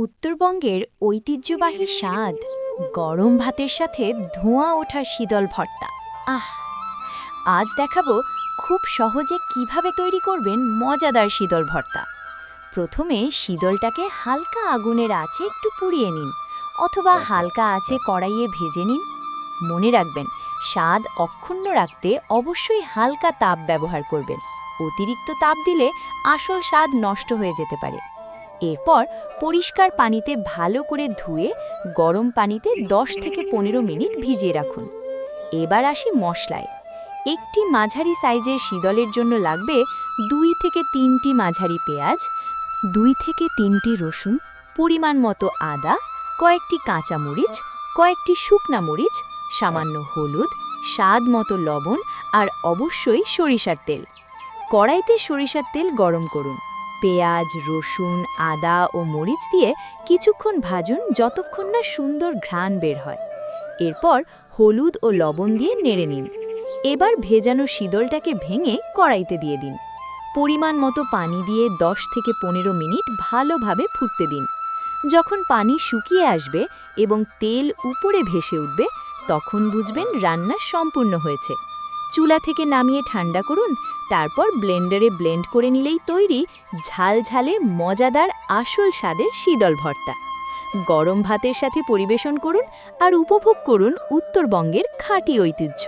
উত্তরবঙ্গের ঐতিহ্যবাহী স্বাদ গরম ভাতের সাথে ধোঁয়া ওঠা শীতল ভর্তা। আহ, আজ দেখাবো খুব সহজে কিভাবে তৈরি করবেন মজাদার শীতল ভর্তা। প্রথমে শীতলটাকে হালকা আগুনের আঁচে একটু পুড়িয়ে নিন, অথবা হালকা আঁচে কড়াইয়ে ভেজে নিন। মনে রাখবেন, স্বাদ অক্ষুণ্ণ রাখতে অবশ্যই হালকা তাপ ব্যবহার করবেন। অতিরিক্ত তাপ দিলে আসল স্বাদ নষ্ট হয়ে যেতে পারে। এরপর পরিষ্কার পানিতে ভালো করে ধুয়ে গরম পানিতে 10 থেকে 15 মিনিট ভিজিয়ে রাখুন। এবার আসি মশলায়। একটি মাঝারি সাইজের শীতলের জন্য লাগবে 2 থেকে 3টি মাঝারি পেঁয়াজ, 2 থেকে 3টি রসুন, পরিমাণ মতো আদা, কয়েকটি কাঁচামরিচ, কয়েকটি শুকনা মরিচ, সামান্য হলুদ, স্বাদ মতো লবণ আর অবশ্যই সরিষার তেল। কড়াইতে সরিষার তেল গরম করুন। পেঁয়াজ, রসুন, আদা ও মরিচ দিয়ে কিছুক্ষণ ভাজুন যতক্ষণ না সুন্দর ঘ্রাণ বের হয়। এরপর হলুদ ও লবণ দিয়ে নেড়ে নিন। এবার ভেজানো শীতলটাকে ভেঙে কড়াইতে দিয়ে দিন। পরিমাণ মতো পানি দিয়ে 10 থেকে 15 মিনিট ভালোভাবে ফুটতে দিন। যখন পানি শুকিয়ে আসবে এবং তেল উপরে ভেসে উঠবে, তখন বুঝবেন রান্না সম্পূর্ণ হয়েছে। চুলা থেকে নামিয়ে ঠান্ডা করুন, তারপর ব্লেন্ডারে ব্লেন্ড করে নিলেই তৈরি ঝালঝালে মজাদার আসল স্বাদের শীতল ভর্তা। গরম ভাতের সাথে পরিবেশন করুন আর উপভোগ করুন উত্তরবঙ্গের খাঁটি ঐতিহ্য।